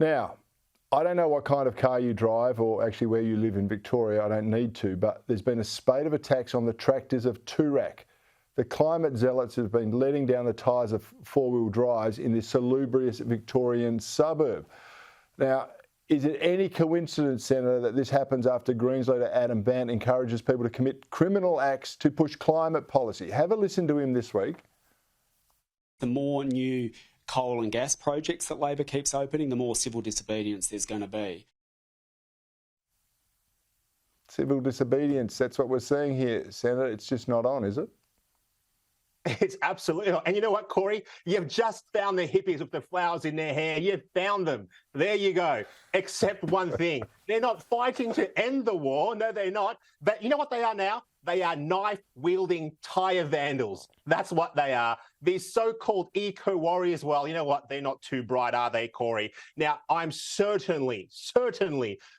Now, I don't know what kind of car you drive or actually where you live in Victoria. I don't need to, but there's been a spate of attacks on the tractors of Toorak. The climate zealots have been letting down the tyres of four-wheel drives in this salubrious Victorian suburb. Now, is it any coincidence, Senator, that this happens after Greens leader Adam Bandt encourages people to commit criminal acts to push climate policy? Have a listen to him this week. The more new coal and gas projects that Labor keeps opening, the more civil disobedience there's going to be. Civil disobedience, that's what we're seeing here, Senator. It's just not on, is it? It's absolutely not. And you know what, Cory? You've just found the hippies with the flowers in their hair. You've found them. There you go. Except one thing. They're not fighting to end the war. No, they're not. But you know what they are now? They are knife-wielding tyre vandals. That's what they are. These so-called eco-warriors, well, you know what? They're not too bright, are they, Cory? Now, I'm certainly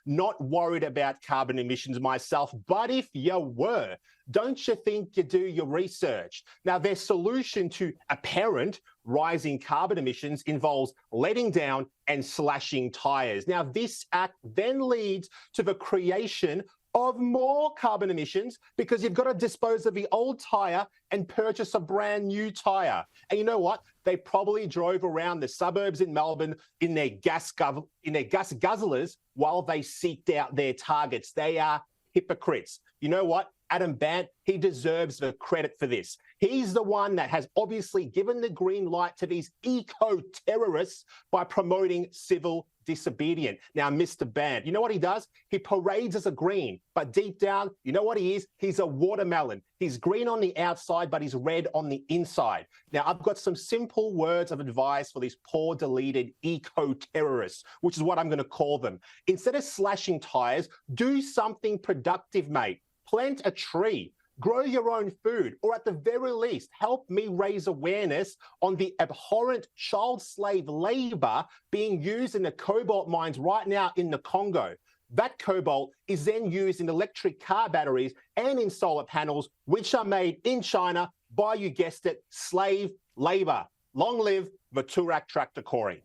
not worried about carbon emissions myself. But if you were, don't you think you do your research? Now, their solution to apparent rising carbon emissions involves letting down and slashing tyres. Now, this act then leads to the creation of more carbon emissions because you've got to dispose of the old tyre and purchase a brand new tyre. And you know what? They probably drove around the suburbs in Melbourne in their gas guzzlers while they seeked out their targets. They are hypocrites. You know what? Adam Bandt, he deserves the credit for this. He's the one that has obviously given the green light to these eco-terrorists by promoting civil disobedience. Now, Mr. Bandt, you know what he does? He parades as a green, but deep down, you know what he is? He's a watermelon. He's green on the outside, but he's red on the inside. Now, I've got some simple words of advice for these poor, deleted eco-terrorists, which is what I'm going to call them. Instead of slashing tyres, do something productive, mate. Plant a tree, grow your own food, or at the very least, help me raise awareness on the abhorrent child slave labour being used in the cobalt mines right now in the Congo. That cobalt is then used in electric car batteries and in solar panels, which are made in China by, you guessed it, slave labour. Long live the Toorak tractor, Cory.